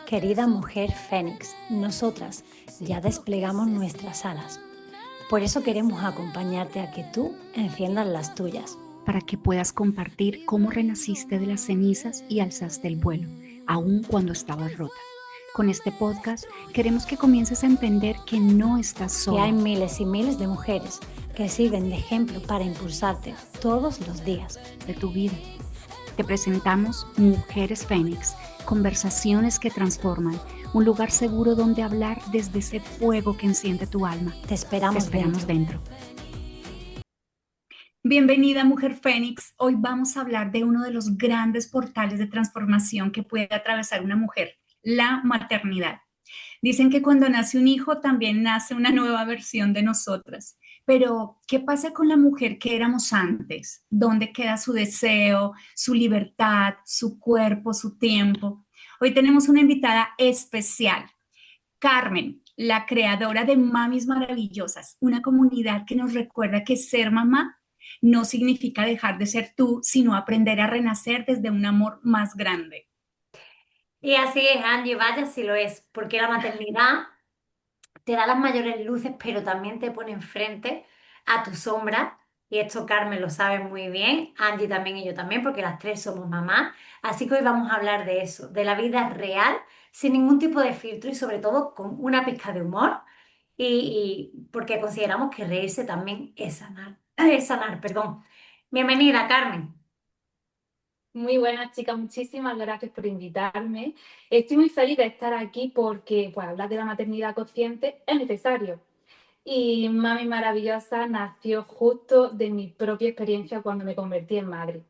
Querida mujer Fénix, nosotras ya desplegamos nuestras alas. Por eso queremos acompañarte a que tú enciendas las tuyas. Para que puedas compartir cómo renaciste de las cenizas y alzaste el vuelo, aun cuando estabas rota. Con este podcast queremos que comiences a entender que no estás sola. Que hay miles y miles de mujeres que sirven de ejemplo para impulsarte todos los días de tu vida. Te presentamos Mujeres Fénix, conversaciones que transforman, un lugar seguro donde hablar desde ese fuego que enciende tu alma. Te esperamos dentro. Bienvenida, Mujer Fénix. Hoy vamos a hablar de uno de los grandes portales de transformación que puede atravesar una mujer, la maternidad. Dicen que cuando nace un hijo también nace una nueva versión de nosotras. Pero, ¿qué pasa con la mujer que éramos antes? ¿Dónde queda su deseo, su libertad, su cuerpo, su tiempo? Hoy tenemos una invitada especial, Carmen, la creadora de Mamis Maravillosas, una comunidad que nos recuerda que ser mamá no significa dejar de ser tú, sino aprender a renacer desde un amor más grande. Y así es, Angie, vaya si lo es, porque la maternidad te da las mayores luces, pero también te pone enfrente a tu sombra. Y esto Carmen lo sabe muy bien, Angie también y yo también, porque las tres somos mamás. Así que hoy vamos a hablar de eso, de la vida real, sin ningún tipo de filtro y sobre todo con una pizca de humor. Y porque consideramos que reírse también es sanar, es sanar, perdón. Bienvenida, Carmen. Muy buenas, chicas, muchísimas gracias por invitarme. Estoy muy feliz de estar aquí porque hablar de la maternidad consciente es necesario. Y Mami Maravillosa nació justo de mi propia experiencia cuando me convertí en madre.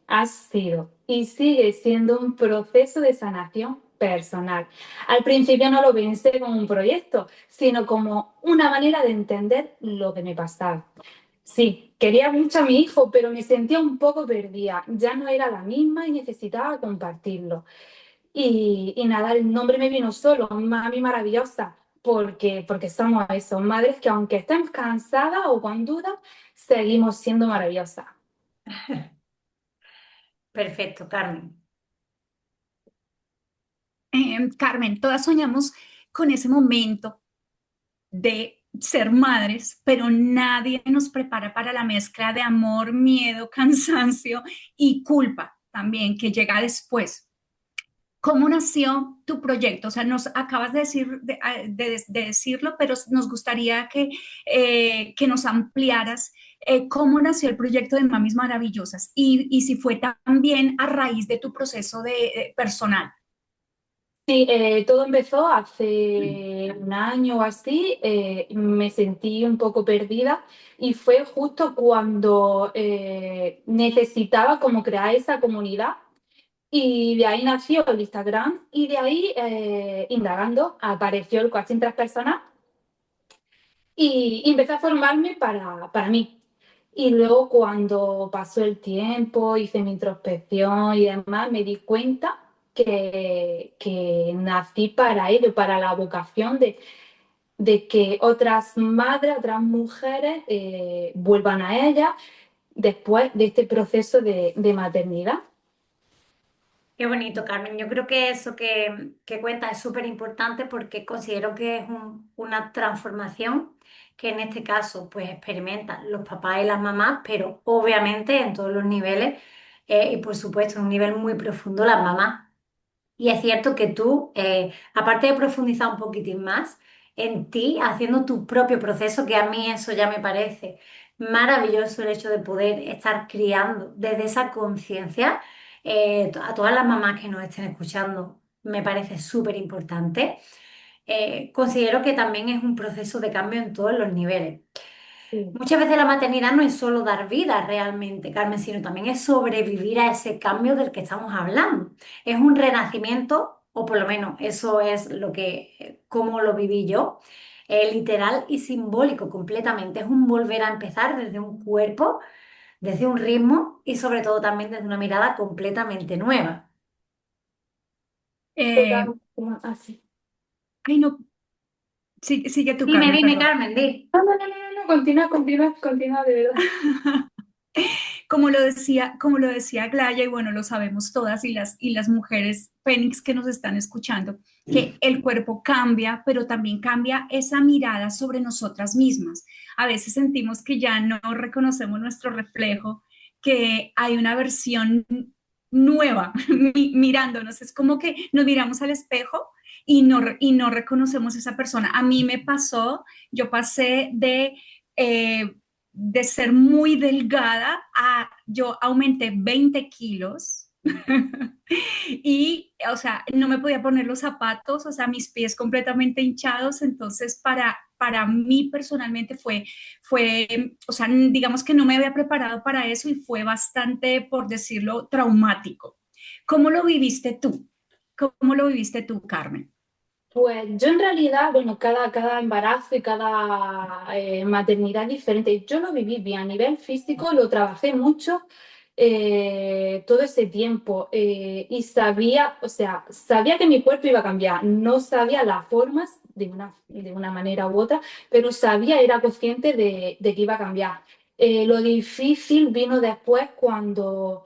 Ha sido y sigue siendo un proceso de sanación personal. Al principio no lo pensé como un proyecto, sino como una manera de entender lo que me pasaba. Sí, quería mucho a mi hijo, pero me sentía un poco perdida. Ya no era la misma y necesitaba compartirlo. Y nada, el nombre me vino solo, Mami Maravillosa, porque somos eso, madres que aunque estemos cansadas o con dudas, seguimos siendo maravillosas. Perfecto, Carmen. Carmen, todas soñamos con ese momento de ser madres, pero nadie nos prepara para la mezcla de amor, miedo, cansancio y culpa también que llega después. ¿Cómo nació tu proyecto? O sea, nos acabas de decirlo, pero nos gustaría que nos ampliaras cómo nació el proyecto de Mamis Maravillosas y si fue también a raíz de tu proceso personal. Sí, todo empezó hace un año o así, me sentí un poco perdida y fue justo cuando necesitaba como crear esa comunidad y de ahí nació el Instagram y de ahí, indagando, apareció el coaching transpersonal y empecé a formarme para mí. Y luego cuando pasó el tiempo, hice mi introspección y demás, me di cuenta que nací para ello, para la vocación de que otras madres, otras mujeres vuelvan a ellas después de este proceso de maternidad. Qué bonito, Carmen. Yo creo que eso que cuentas es súper importante porque considero que es una transformación que en este caso pues experimentan los papás y las mamás, pero obviamente en todos los niveles y por supuesto en un nivel muy profundo las mamás. Y es cierto que tú, aparte de profundizar un poquitín más en ti, haciendo tu propio proceso, que a mí eso ya me parece maravilloso el hecho de poder estar criando desde esa conciencia, a todas las mamás que nos estén escuchando, me parece súper importante. Considero que también es un proceso de cambio en todos los niveles. Sí. Muchas veces la maternidad no es solo dar vida realmente, Carmen, sino también es sobrevivir a ese cambio del que estamos hablando. Es un renacimiento, o por lo menos eso es lo que, cómo lo viví yo, literal y simbólico completamente. Es un volver a empezar desde un cuerpo, desde un ritmo y sobre todo también desde una mirada completamente nueva. Así. Ay, no, sigue tu Dime, Carmen, dime, perdón. Carmen, di. No, continúa, de verdad. como lo decía Glaya, y bueno, lo sabemos todas y las mujeres Fénix que nos están escuchando, que el cuerpo cambia, pero también cambia esa mirada sobre nosotras mismas. A veces sentimos que ya no reconocemos nuestro reflejo, que hay una versión nueva mirándonos. Es como que nos miramos al espejo y no reconocemos esa persona. A mí me pasó, yo pasé de ser muy delgada a yo aumenté 20 kilos. Y, o sea, no me podía poner los zapatos, o sea, mis pies completamente hinchados, entonces para mí personalmente o sea, digamos que no me había preparado para eso y fue bastante, por decirlo, traumático. ¿Cómo lo viviste tú? ¿Cómo lo viviste tú, Carmen? Pues yo en realidad, bueno, cada embarazo y cada maternidad es diferente. Yo lo viví bien a nivel físico, lo trabajé mucho todo ese tiempo y sabía, o sea, sabía que mi cuerpo iba a cambiar, no sabía las formas de una manera u otra, pero sabía, era consciente de que iba a cambiar. Lo difícil vino después cuando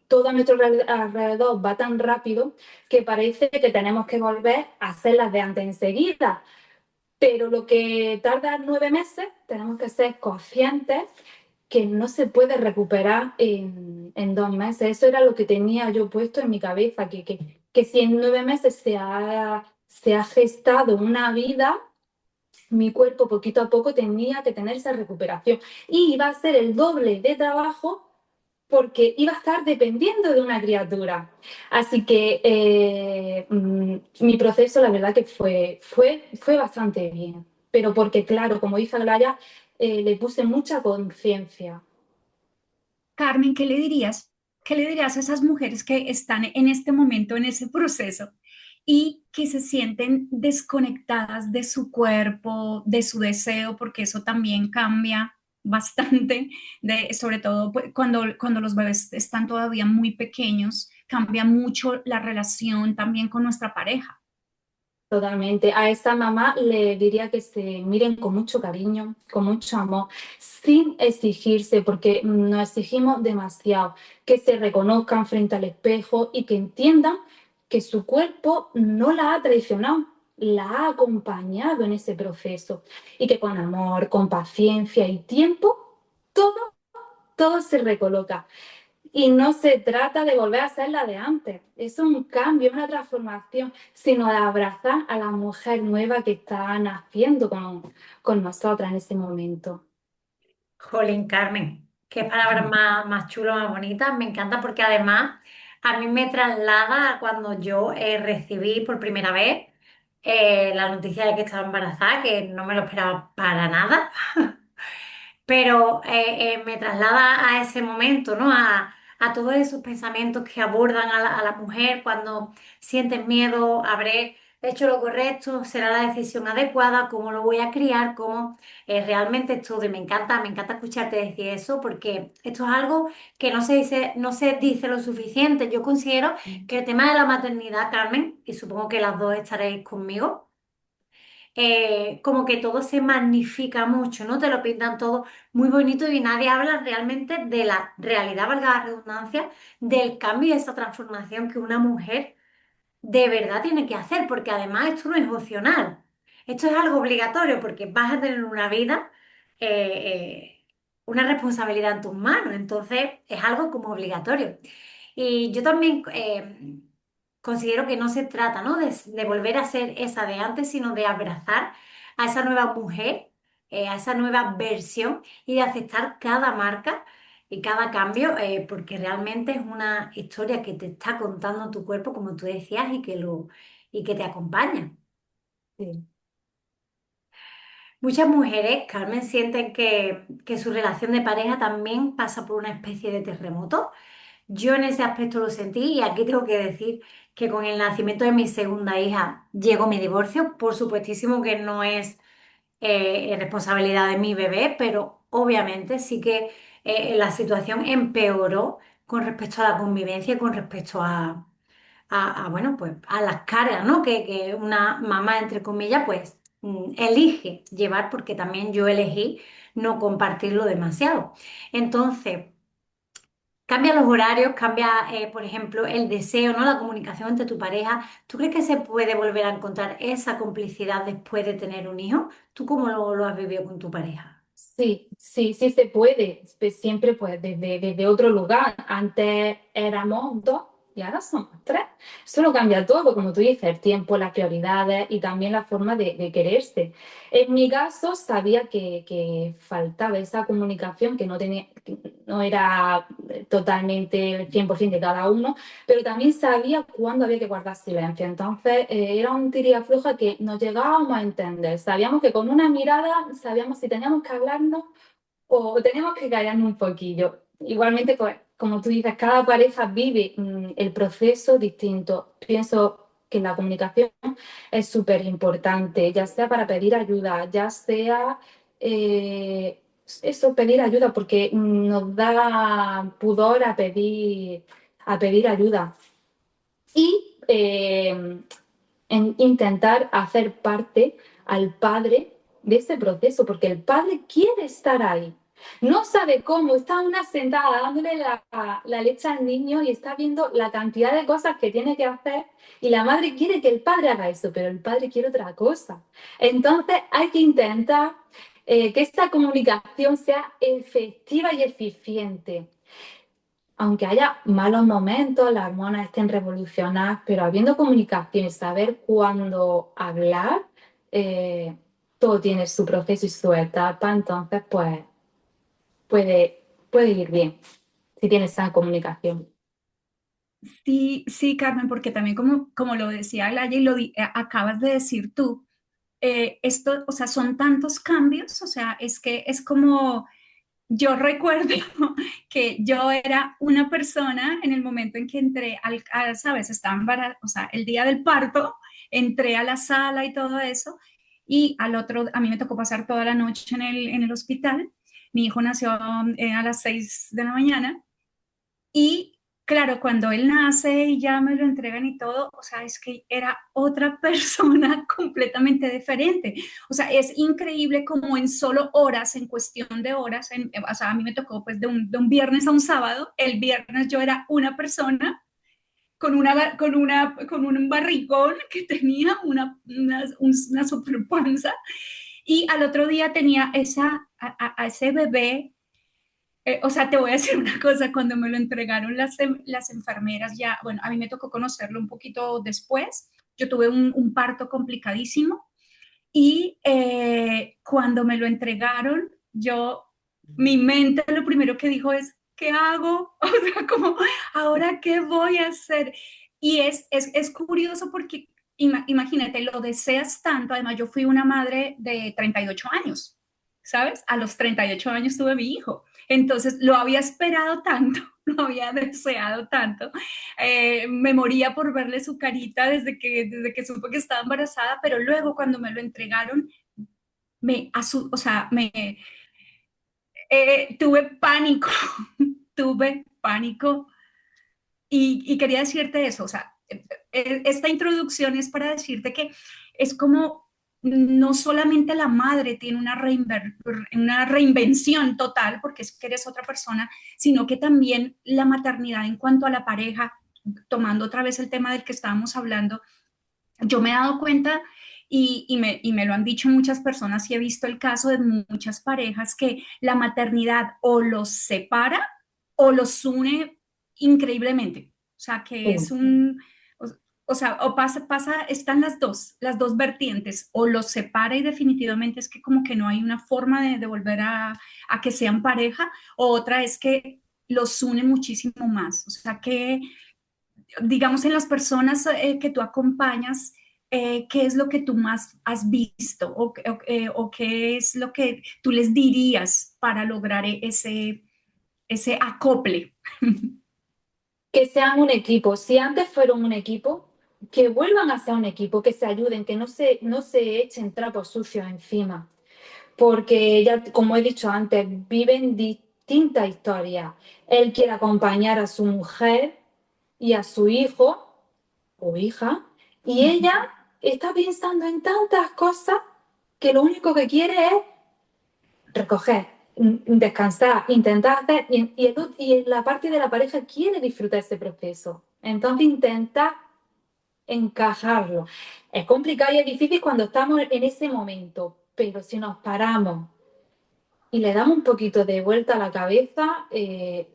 todo a nuestro alrededor va tan rápido que parece que tenemos que volver a hacer las de antes enseguida. Pero lo que tarda 9 meses, tenemos que ser conscientes que no se puede recuperar en 2 meses. Eso era lo que tenía yo puesto en mi cabeza, que si en 9 meses se ha gestado una vida, mi cuerpo poquito a poco tenía que tener esa recuperación. Y iba a ser el doble de trabajo porque iba a estar dependiendo de una criatura. Así que mi proceso, la verdad que fue bastante bien. Pero porque, claro, como dice Glaya, le puse mucha conciencia. Carmen, ¿qué le dirías? ¿Qué le dirías a esas mujeres que están en este momento, en ese proceso y que se sienten desconectadas de su cuerpo, de su deseo, porque eso también cambia bastante, sobre todo pues, cuando los bebés están todavía muy pequeños, cambia mucho la relación también con nuestra pareja? Totalmente. A esa mamá le diría que se miren con mucho cariño, con mucho amor, sin exigirse, porque nos exigimos demasiado, que se reconozcan frente al espejo y que entiendan que su cuerpo no la ha traicionado, la ha acompañado en ese proceso y que con amor, con paciencia y tiempo, todo, todo se recoloca. Y no se trata de volver a ser la de antes, es un cambio, una transformación, sino de abrazar a la mujer nueva que está naciendo con nosotras en ese momento. Jolín, Carmen, qué palabras más chulas, más bonitas. Me encanta porque además a mí me traslada a cuando yo recibí por primera vez la noticia de que estaba embarazada, que no me lo esperaba para nada. Pero me traslada a ese momento, ¿no? A todos esos pensamientos que abordan a la mujer cuando sientes miedo, habré hecho lo correcto, será la decisión adecuada, cómo lo voy a criar, cómo realmente esto me encanta escucharte decir eso, porque esto es algo que no se dice lo suficiente. Yo considero que el tema de la maternidad, Carmen, y supongo que las dos estaréis conmigo, como que todo se magnifica mucho, ¿no? Te lo pintan todo muy bonito y nadie habla realmente de la realidad, valga la redundancia, del cambio y esa transformación que una mujer de verdad tiene que hacer, porque además esto no es opcional, esto es algo obligatorio, porque vas a tener una vida, una responsabilidad en tus manos, entonces es algo como obligatorio. Y yo también considero que no se trata, ¿no? De volver a ser esa de antes, sino de abrazar a esa nueva mujer, a esa nueva versión y de aceptar cada marca y cada cambio, porque realmente es una historia que te está contando tu cuerpo, como tú decías, y que te acompaña. Sí. Muchas mujeres, Carmen, sienten que su relación de pareja también pasa por una especie de terremoto. Yo en ese aspecto lo sentí y aquí tengo que decir que con el nacimiento de mi segunda hija llegó mi divorcio. Por supuestísimo que no es responsabilidad de mi bebé, pero obviamente sí que la situación empeoró con respecto a la convivencia y con respecto bueno, pues a las cargas, ¿no? Que una mamá, entre comillas, pues elige llevar, porque también yo elegí no compartirlo demasiado. Entonces, cambia los horarios, cambia, por ejemplo, el deseo, ¿no? La comunicación entre tu pareja. ¿Tú crees que se puede volver a encontrar esa complicidad después de tener un hijo? ¿Tú cómo lo has vivido con tu pareja? Sí, sí, sí se puede, siempre pues desde otro lugar. Antes éramos dos y ahora somos tres. Eso lo cambia todo, como tú dices, el tiempo, las prioridades y también la forma de quererse. En mi caso sabía que faltaba esa comunicación, que no tenía, que no era totalmente el 100% de cada uno, pero también sabía cuándo había que guardar silencio. Entonces era un tira y afloja que nos llegábamos a entender. Sabíamos que con una mirada sabíamos si teníamos que hablarnos o teníamos que callarnos un poquillo. Igualmente, pues, como tú dices, cada pareja vive el proceso distinto. Pienso que la comunicación es súper importante, ya sea para pedir ayuda, ya sea eso, pedir ayuda, porque nos da pudor a pedir ayuda. Y en intentar hacer parte al padre de ese proceso, porque el padre quiere estar ahí. No sabe cómo, está una sentada dándole la leche al niño y está viendo la cantidad de cosas que tiene que hacer y la madre quiere que el padre haga eso, pero el padre quiere otra cosa. Entonces hay que intentar que esta comunicación sea efectiva y eficiente, aunque haya malos momentos, las hormonas estén revolucionadas, pero habiendo comunicación y saber cuándo hablar, eh, todo tiene su proceso y su etapa, entonces pues puede ir bien si tienes esa comunicación. Sí, sí, Carmen, porque también como lo decía Laya y acabas de decir tú, esto, o sea, son tantos cambios, o sea, es que es como, yo recuerdo que yo era una persona en el momento en que entré, sabes, estaba embarazada, o sea, el día del parto, entré a la sala y todo eso, y a mí me tocó pasar toda la noche en el hospital. Mi hijo nació a las 6 de la mañana y claro, cuando él nace y ya me lo entregan y todo, o sea, es que era otra persona completamente diferente. O sea, es increíble como en solo horas, en cuestión de horas, o sea, a mí me tocó pues de un viernes a un sábado, el viernes yo era una persona con un barrigón que tenía una super panza y al otro día tenía a ese bebé. O sea, te voy a decir una cosa, cuando me lo entregaron las enfermeras, ya, bueno, a mí me tocó conocerlo un poquito después, yo tuve un parto complicadísimo y cuando me lo entregaron, mi mente lo primero que dijo es, ¿qué hago? O sea, como, ¿ahora qué voy a hacer? Y es curioso porque imagínate, lo deseas tanto, además yo fui una madre de 38 años, ¿sabes? A los 38 años tuve mi hijo. Entonces lo había esperado tanto, lo había deseado tanto. Me moría por verle su carita desde que supo que estaba embarazada, pero luego cuando me lo entregaron, o sea, tuve pánico, tuve pánico y quería decirte eso, o sea, esta introducción es para decirte que es como no solamente la madre tiene una reinvención total, porque es que eres otra persona, sino que también la maternidad en cuanto a la pareja, tomando otra vez el tema del que estábamos hablando, yo me he dado cuenta y me lo han dicho muchas personas y he visto el caso de muchas parejas que la maternidad o los separa o los une increíblemente. O sea, que es o sea, o pasa, están las dos vertientes, o los separa y definitivamente es que como que no hay una forma de volver a que sean pareja, o otra es que los une muchísimo más. O sea, que digamos, en las personas que tú acompañas, ¿qué es lo que tú más has visto o qué es lo que tú les dirías para lograr ese acople? Que sean un equipo. Si antes fueron un equipo, que vuelvan a ser un equipo, que se ayuden, que no se echen trapos sucios encima. Porque ya, como he dicho antes, viven distintas historias. Él quiere acompañar a su mujer y a su hijo o hija, y ella está pensando en tantas cosas que lo único que quiere es recoger, descansar, intentar hacer, y la parte de la pareja quiere disfrutar ese proceso. Entonces intenta encajarlo. Es complicado y es difícil cuando estamos en ese momento, pero si nos paramos y le damos un poquito de vuelta a la cabeza,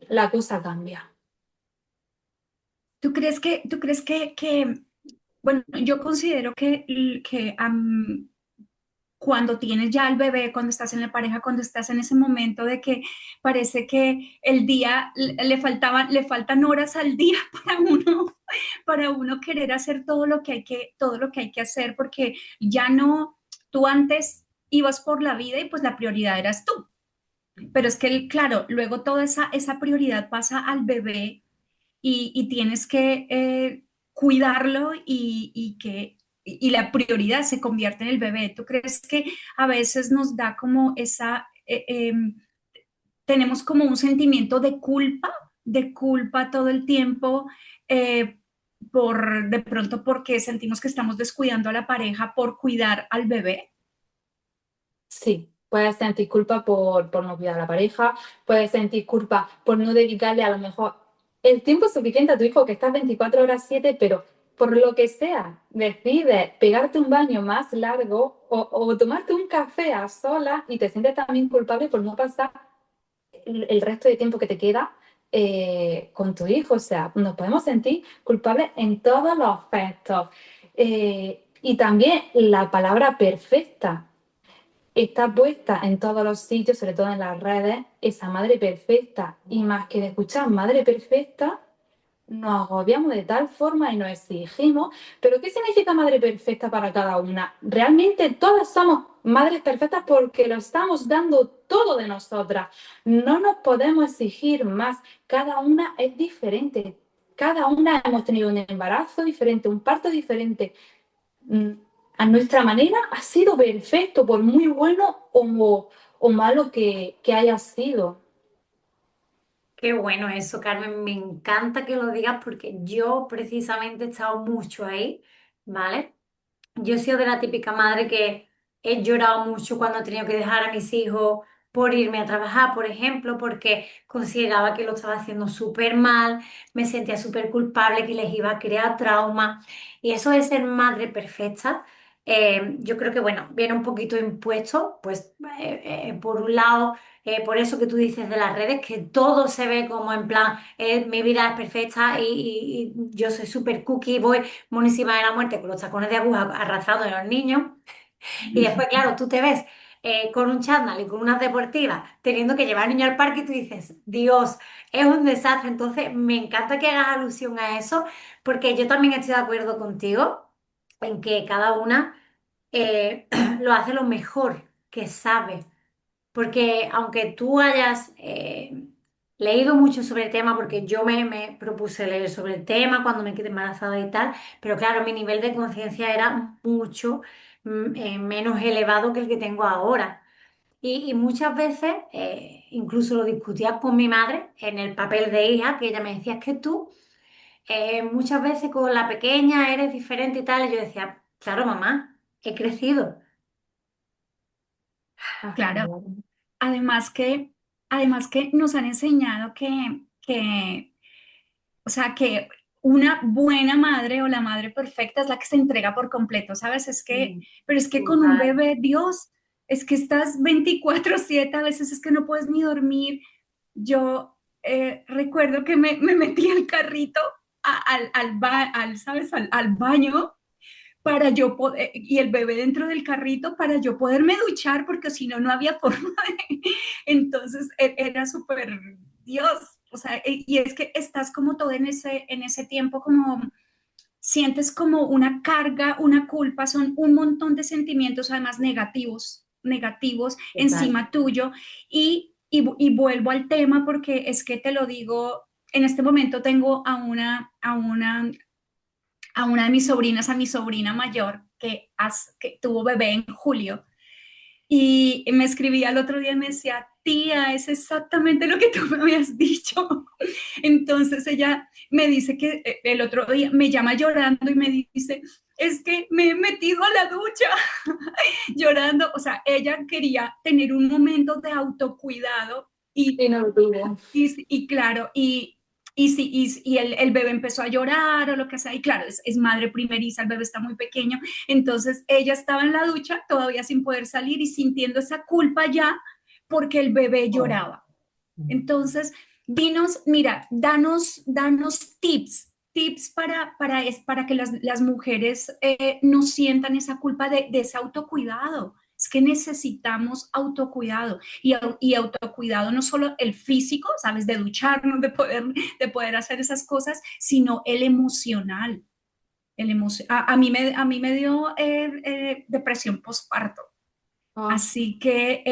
la cosa cambia. Bueno, yo considero cuando tienes ya el bebé, cuando estás en la pareja, cuando estás en ese momento de que parece que el día le faltan horas al día para uno querer hacer todo lo que hay que hacer, porque ya no, tú antes ibas por la vida y pues la prioridad eras tú. Pero es que, claro, luego toda esa prioridad pasa al bebé y tienes que cuidarlo y la prioridad se convierte en el bebé. ¿Tú crees que a veces nos da como tenemos como un sentimiento de culpa todo el tiempo, de pronto porque sentimos que estamos descuidando a la pareja por cuidar al bebé? Sí, puedes sentir culpa por no cuidar a la pareja, puedes sentir culpa por no dedicarle a lo mejor el tiempo suficiente a tu hijo, que estás 24/7, pero por lo que sea, decides pegarte un baño más largo o tomarte un café a solas y te sientes también culpable por no pasar el resto de tiempo que te queda con tu hijo. O sea, nos podemos sentir culpables en todos los aspectos. Y también la palabra perfecta está puesta en todos los sitios, sobre todo en las redes, esa madre perfecta. Y más que de escuchar madre perfecta, nos agobiamos de tal forma y nos exigimos. Pero ¿qué significa madre perfecta para cada una? Realmente todas somos madres perfectas porque lo estamos dando todo de nosotras. No nos podemos exigir más. Cada una es diferente. Cada una hemos tenido un embarazo diferente, un parto diferente. A nuestra manera ha sido perfecto, por muy bueno o malo que haya sido. Qué bueno eso, Carmen. Me encanta que lo digas porque yo precisamente he estado mucho ahí, ¿vale? Yo he sido de la típica madre que he llorado mucho cuando he tenido que dejar a mis hijos por irme a trabajar, por ejemplo, porque consideraba que lo estaba haciendo súper mal, me sentía súper culpable, que les iba a crear trauma. Y eso de ser madre perfecta, yo creo que, bueno, viene un poquito impuesto, pues, por un lado, por eso que tú dices de las redes, que todo se ve como en plan, mi vida es perfecta y yo soy súper cookie, voy monísima de la muerte con los tacones de aguja arrastrando a los niños. Y después, claro, tú te ves con un chándal y con unas deportivas teniendo que llevar al niño al parque y tú dices, Dios, es un desastre. Entonces, me encanta que hagas alusión a eso porque yo también estoy de acuerdo contigo en que cada una lo hace lo mejor que sabe. Porque aunque tú hayas leído mucho sobre el tema, porque yo me propuse leer sobre el tema cuando me quedé embarazada y tal, pero claro, mi nivel de conciencia era mucho menos elevado que el que tengo ahora. Y muchas veces, incluso lo discutía con mi madre en el papel de hija, que ella me decía, es que tú muchas veces con la pequeña eres diferente y tal, y yo decía, claro, mamá, he crecido. Claro. Además además que nos han enseñado o sea, que una buena madre o la madre perfecta es la que se entrega por completo, ¿sabes? Mm, Pero es que con un total. bebé, Dios, es que estás 24/7, a veces es que no puedes ni dormir. Yo recuerdo que me metí al carrito, ¿sabes? Al baño para yo poder, y el bebé dentro del carrito para yo poderme duchar, porque si no, no había forma de... Entonces era súper, Dios, o sea, y es que estás como todo en ese tiempo, como sientes como una carga, una culpa, son un montón de sentimientos además negativos Total. encima tuyo, y vuelvo al tema porque es que te lo digo, en este momento tengo a una de mis sobrinas, a mi sobrina mayor, que tuvo bebé en julio. Y me escribía el otro día y me decía, tía, es exactamente lo que tú me habías dicho. Entonces ella me dice que el otro día me llama llorando y me dice, es que me he metido a la ducha llorando. O sea, ella quería tener un momento de autocuidado Y no lo tuvo. y claro, y el bebé empezó a llorar o lo que sea, y claro, es madre primeriza, el bebé está muy pequeño, entonces ella estaba en la ducha todavía sin poder salir y sintiendo esa culpa ya porque el bebé lloraba. Entonces, dinos, mira, danos tips para que las mujeres no sientan esa culpa de ese autocuidado. Es que necesitamos autocuidado y autocuidado no solo el físico, sabes, de ducharnos, de poder hacer esas cosas, sino el emocional. A mí me dio depresión postparto. Ah, Así que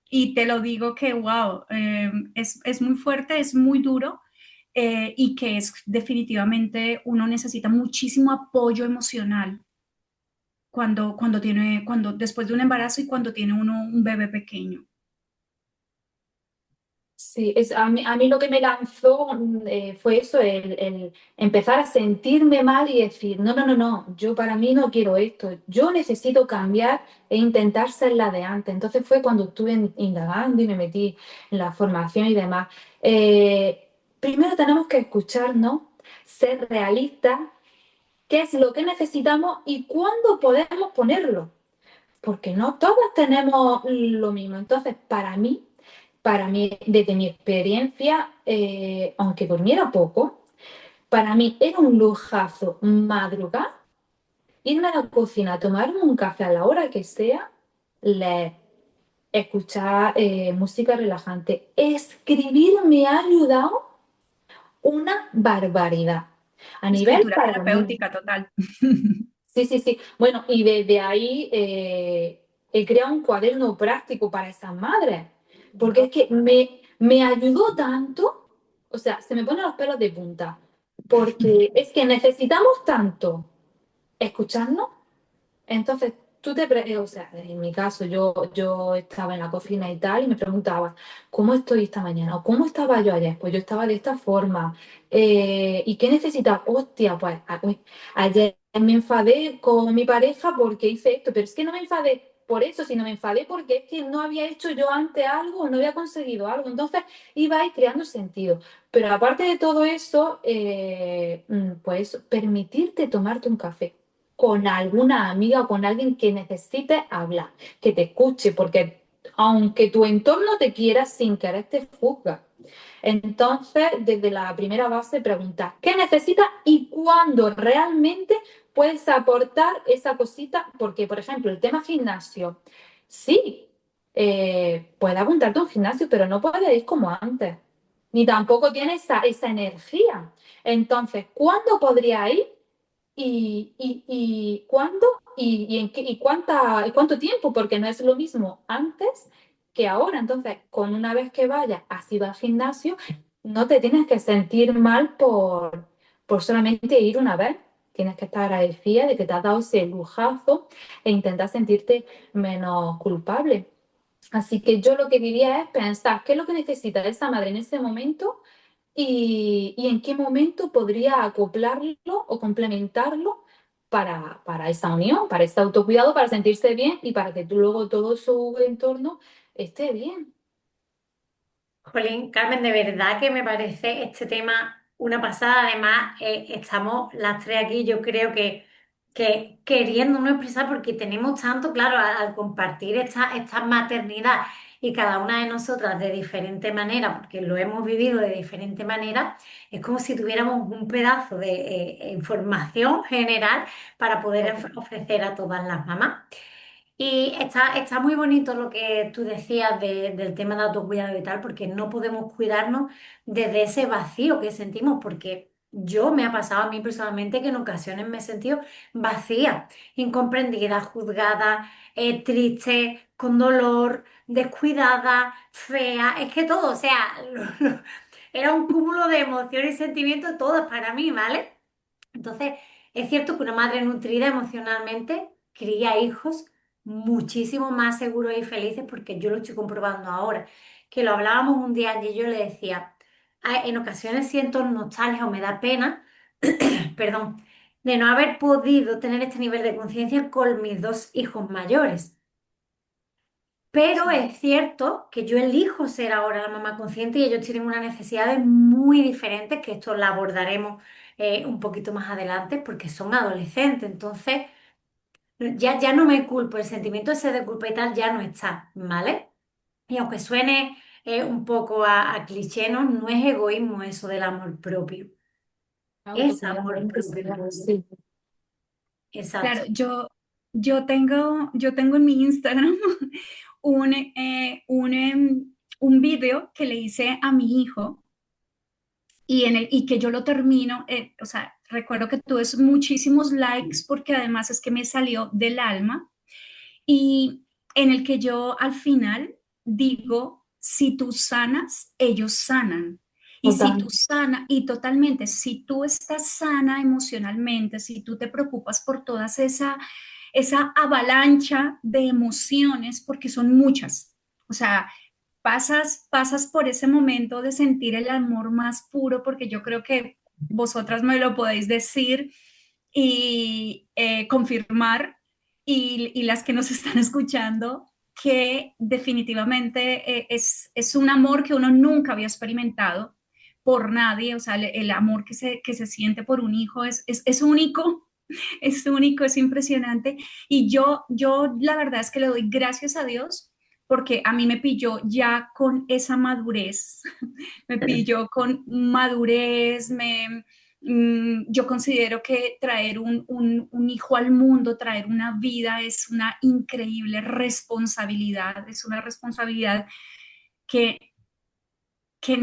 y te lo digo que, wow, es muy fuerte, es muy duro y que es definitivamente uno necesita muchísimo apoyo emocional después de un embarazo y cuando tiene uno un bebé pequeño. sí, a mí lo que me lanzó fue eso, el empezar a sentirme mal y decir, no, no, no, no, yo para mí no quiero esto, yo necesito cambiar e intentar ser la de antes. Entonces fue cuando estuve indagando y me metí en la formación y demás. Primero tenemos que escucharnos, ser realistas, qué es lo que necesitamos y cuándo podemos ponerlo, porque no todas tenemos lo mismo. Entonces, para mí, desde mi experiencia, aunque durmiera poco, para mí era un lujazo madrugar, irme a la cocina, tomarme un café a la hora que sea, leer, escuchar música relajante. Escribir me ha ayudado una barbaridad. A nivel Escritura para mí. terapéutica total. Sí, sí, sí. Bueno, y desde ahí he creado un cuaderno práctico para esas madres, porque es que me ayudó tanto, o sea, se me ponen los pelos de punta, porque es que necesitamos tanto escucharnos. Entonces, o sea, en mi caso, yo estaba en la cocina y tal, y me preguntaba, ¿cómo estoy esta mañana? ¿O cómo estaba yo ayer? Pues yo estaba de esta forma. ¿Y qué necesitaba? Hostia, pues ayer me enfadé con mi pareja porque hice esto, pero es que no me enfadé por eso, sino me enfadé porque es que no había hecho yo antes algo, o no había conseguido algo. Entonces, iba ahí creando sentido. Pero aparte de todo eso, pues permitirte tomarte un café con alguna amiga o con alguien que necesite hablar, que te escuche, porque aunque tu entorno te quiera, sin querer te juzga. Entonces, desde la primera base, preguntar qué necesitas y cuándo realmente puedes aportar esa cosita, porque, por ejemplo, el tema gimnasio, sí, puedes apuntarte a un gimnasio, pero no puedes ir como antes, ni tampoco tienes esa energía. Entonces, ¿cuándo podría ir? ¿Y cuándo? ¿Y cuánto tiempo? Porque no es lo mismo antes que ahora. Entonces, con una vez que vayas, has ido al gimnasio, no te tienes que sentir mal por solamente ir una vez. Tienes que estar agradecida de que te has dado ese lujazo e intentar sentirte menos culpable. Así que yo lo que diría es pensar qué es lo que necesita esa madre en ese momento y en qué momento podría acoplarlo o complementarlo para esa unión, para ese autocuidado, para sentirse bien y para que luego todo su entorno esté bien. Jolín, Carmen, de verdad que me parece este tema una pasada. Además, estamos las tres aquí, yo creo que queriéndonos expresar, porque tenemos tanto, claro, al compartir esta maternidad y cada una de nosotras de diferente manera, porque lo hemos vivido de diferente manera, es como si tuviéramos un pedazo de información general para poder ofrecer a todas las mamás. Y está muy bonito lo que tú decías del tema de autocuidado y tal, porque no podemos cuidarnos desde ese vacío que sentimos, porque yo me ha pasado a mí personalmente que en ocasiones me he sentido vacía, incomprendida, juzgada, triste, con dolor, descuidada, fea, es que todo, o sea, era un cúmulo de emociones y sentimientos todos para mí, ¿vale? Entonces, es cierto que una madre nutrida emocionalmente cría hijos muchísimo más seguros y felices porque yo lo estoy comprobando ahora. Que lo hablábamos un día y yo le decía, En ocasiones siento nostalgia o me da pena, perdón, de no haber podido tener este nivel de conciencia con mis dos hijos mayores. Pero Sí. es cierto que yo elijo ser ahora la mamá consciente y ellos tienen unas necesidades muy diferentes, que esto la abordaremos un poquito más adelante porque son adolescentes. Entonces, ya no me culpo, el sentimiento ese de culpa y tal ya no está, ¿vale? Y aunque suene un poco a cliché, no, no es egoísmo eso del amor propio, es Autocuidado, amor propio. sí. Exacto. Claro, yo tengo en mi Instagram un video que le hice a mi hijo y que yo lo termino, o sea, recuerdo que tuve muchísimos likes porque además es que me salió del alma y en el que yo al final digo, si tú sanas, ellos sanan. Y si Total. tú sana, y totalmente, si tú estás sana emocionalmente, si tú te preocupas por todas esa avalancha de emociones, porque son muchas, o sea, pasas por ese momento de sentir el amor más puro, porque yo creo que vosotras me lo podéis decir y confirmar, y las que nos están escuchando, que definitivamente es un amor que uno nunca había experimentado por nadie, o sea, el amor que se siente por un hijo es único, es único, es impresionante. Y yo la verdad es que le doy gracias a Dios porque a mí me pilló ya con esa madurez, me pilló con madurez, yo considero que traer un hijo al mundo, traer una vida es una increíble responsabilidad, es una responsabilidad que, que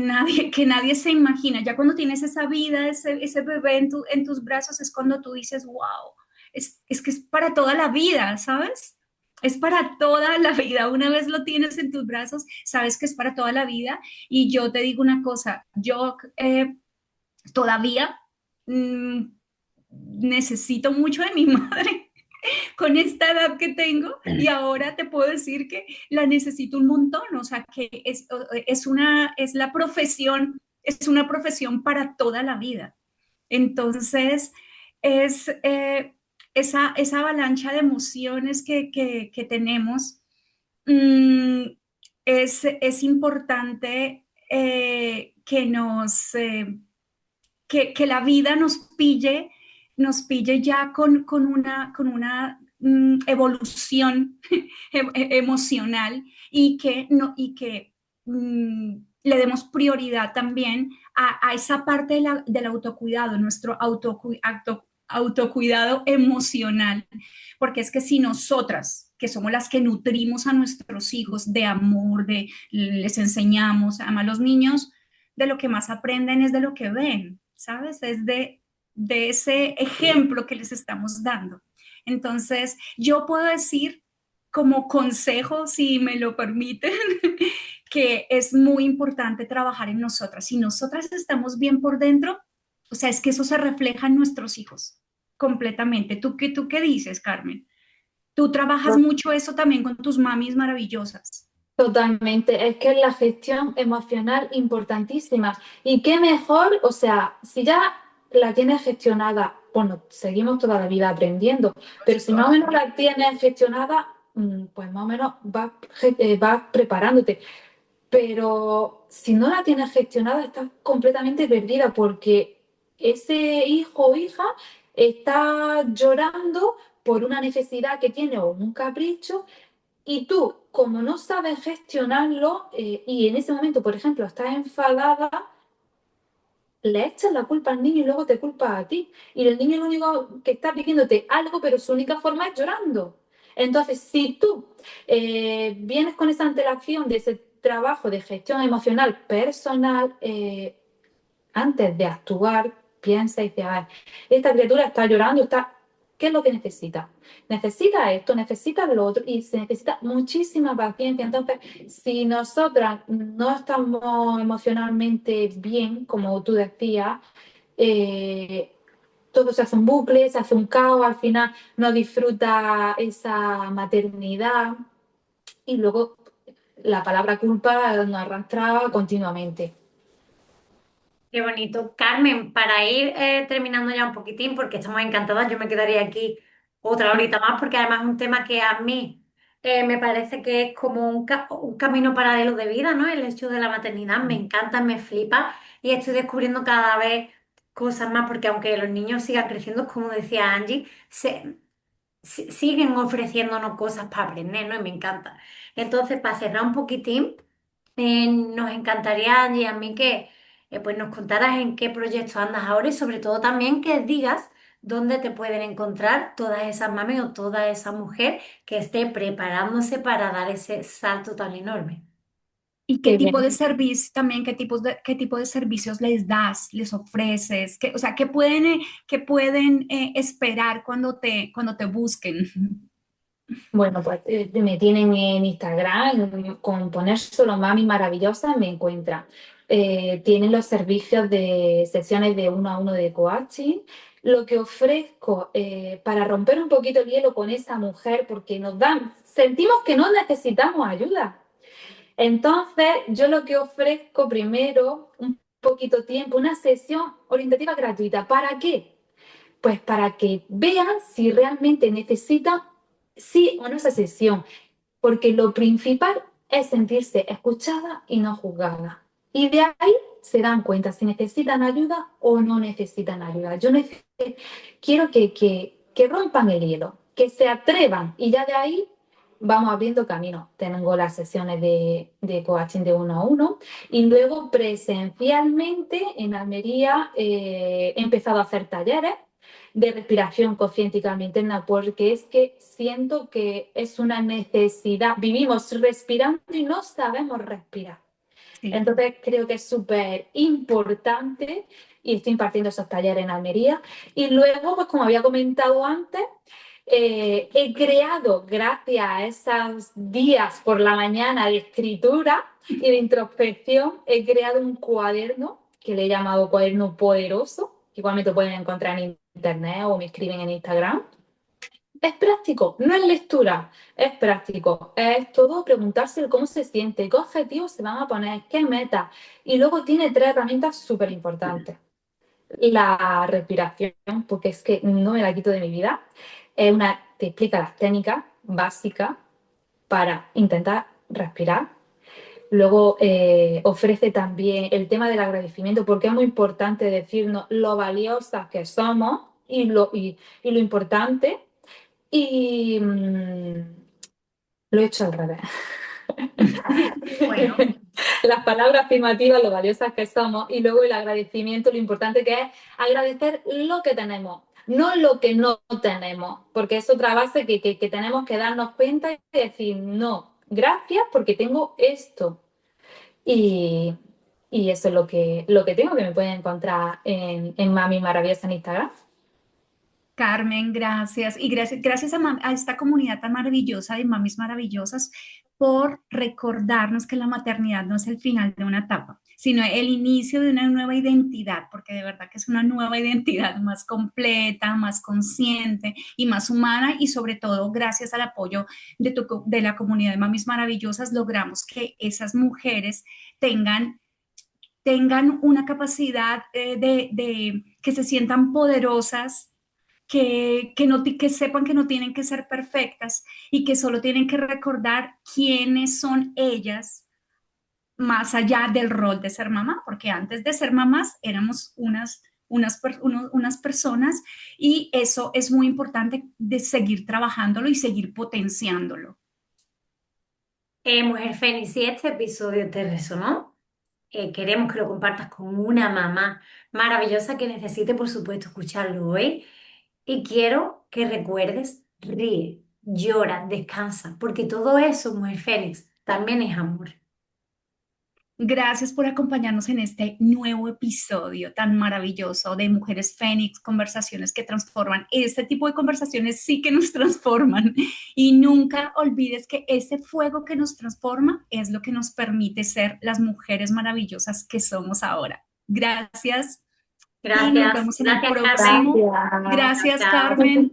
nadie se imagina. Ya cuando tienes esa vida, ese bebé en tus brazos, es cuando tú dices, wow, es que es para toda la vida, ¿sabes? Es para toda la vida. Una vez lo tienes en tus brazos, sabes que es para toda la vida. Y yo te digo una cosa, yo todavía mmm, necesito mucho de mi madre con esta edad que tengo y ahora te puedo decir que la necesito un montón, o sea, que es la profesión, es una profesión para toda la vida. Entonces, es esa avalancha de emociones que tenemos, mmm, es importante que la vida nos pille ya con una evolución emocional y que le demos prioridad también a esa parte del autocuidado, nuestro autocuidado emocional, porque es que si nosotras, que somos las que nutrimos a nuestros hijos de amor, les enseñamos, además los niños de lo que más aprenden es de lo que ven, ¿sabes? Es de ese ejemplo que les estamos dando. Entonces, yo puedo decir como consejo, si me lo permiten, que es muy importante trabajar en nosotras. Si nosotras estamos bien por dentro, o sea, es que eso se refleja en nuestros hijos completamente. Tú qué dices, Carmen? Tú trabajas mucho eso también con tus mamis maravillosas. Totalmente, es que es la gestión emocional importantísima. Y qué mejor, o sea, si ya la tienes gestionada, bueno, seguimos toda la vida aprendiendo, pero si más o menos la tienes gestionada, pues más o menos vas preparándote. Pero si no la tienes gestionada, estás completamente perdida porque ese hijo o hija está llorando por una necesidad que tiene o un capricho y tú, como no sabes gestionarlo y en ese momento, por ejemplo, estás enfadada, le echas la culpa al niño y luego te culpa a ti. Y el niño lo único que está pidiéndote algo, pero su única forma es llorando. Entonces, si tú vienes con esa antelación de ese trabajo de gestión emocional personal, antes de actuar, piensa y dice, "Ay, esta criatura está llorando, está, ¿qué es lo que necesita? Necesita esto, necesita lo otro y se necesita muchísima paciencia. Entonces, si nosotras no estamos emocionalmente bien, como tú decías, eh, todo se hace un bucle, se hace un caos, al final no disfruta esa maternidad y luego la palabra culpa nos arrastra continuamente. Qué bonito. Carmen, para ir terminando ya un poquitín, porque estamos encantadas, yo me quedaría aquí otra horita más, porque además es un tema que a mí me parece que es como un camino paralelo de vida, ¿no? El hecho de la maternidad me encanta, me flipa y estoy descubriendo cada vez cosas más, porque aunque los niños sigan creciendo, como decía Angie, siguen ofreciéndonos cosas para aprender, ¿no? Y me encanta. Entonces, para cerrar un poquitín, nos encantaría, Angie, a mí que pues nos contaras en qué proyecto andas ahora y sobre todo también que digas dónde te pueden encontrar todas esas mamis o toda esa mujer que esté preparándose para dar ese salto tan enorme. ¿Y qué Qué tipo bien. de servicio también, qué tipo de servicios les das, les ofreces? O sea, qué pueden esperar cuando te busquen? Bueno, pues me tienen en Instagram, con poner solo mami maravillosa me encuentran. Tienen los servicios de sesiones de uno a uno de coaching. Lo que ofrezco para romper un poquito el hielo con esa mujer, porque sentimos que no necesitamos ayuda. Entonces, yo lo que ofrezco primero, un poquito tiempo, una sesión orientativa gratuita. ¿Para qué? Pues para que vean si realmente necesitan sí o no esa sesión, porque lo principal es sentirse escuchada y no juzgada. Y de ahí se dan cuenta si necesitan ayuda o no necesitan ayuda. Quiero que rompan el hielo, que se atrevan y ya de ahí vamos abriendo camino. Tengo las sesiones de coaching de uno a uno y luego presencialmente en Almería he empezado a hacer talleres de respiración consciente y cambio interna, porque es que siento que es una necesidad. Vivimos respirando y no sabemos respirar. Sí. Entonces creo que es súper importante y estoy impartiendo esos talleres en Almería. Y luego, pues como había comentado antes, he creado, gracias a esos días por la mañana de escritura y de introspección, he creado un cuaderno que le he llamado Cuaderno Poderoso, que igualmente pueden encontrar en internet o me escriben en Instagram. Es práctico, no es lectura, es práctico. Es todo preguntarse el cómo se siente, qué objetivos se van a poner, qué metas. Y luego tiene tres herramientas súper importantes. La respiración, porque es que no me la quito de mi vida. Te explica las técnicas básicas para intentar respirar. Luego ofrece también el tema del agradecimiento, porque es muy importante decirnos lo valiosas que somos y lo importante. Y lo he hecho al revés. Bueno, Las palabras afirmativas, lo valiosas que somos, y luego el agradecimiento, lo importante que es agradecer lo que tenemos, no lo que no tenemos, porque es otra base que tenemos que darnos cuenta y decir, no, gracias porque tengo esto. Y, y eso es lo que tengo, que me pueden encontrar en Mami Maravillosa en Instagram. Carmen, gracias. Y gracias a esta comunidad tan maravillosa de mamis maravillosas por recordarnos que la maternidad no es el final de una etapa, sino el inicio de una nueva identidad, porque de verdad que es una nueva identidad más completa, más consciente y más humana. Y sobre todo, gracias al apoyo de la comunidad de mamis maravillosas, logramos que esas mujeres tengan una capacidad que se sientan poderosas, que sepan que no tienen que ser perfectas y que solo tienen que recordar quiénes son ellas más allá del rol de ser mamá, porque antes de ser mamás éramos unas personas, y eso es muy importante de seguir trabajándolo y seguir potenciándolo. Mujer Fénix, si este episodio te resonó, queremos que lo compartas con una mamá maravillosa que necesite, por supuesto, escucharlo hoy. Y quiero que recuerdes, ríe, llora, descansa, porque todo eso, Mujer Fénix, también es amor. Gracias por acompañarnos en este nuevo episodio tan maravilloso de Mujeres Fénix, conversaciones que transforman. Este tipo de conversaciones sí que nos transforman, y nunca olvides que ese fuego que nos transforma es lo que nos permite ser las mujeres maravillosas que somos ahora. Gracias. Y nos Gracias. vemos en el Gracias, próximo. Carmen. Gracias, Chao. Carmen.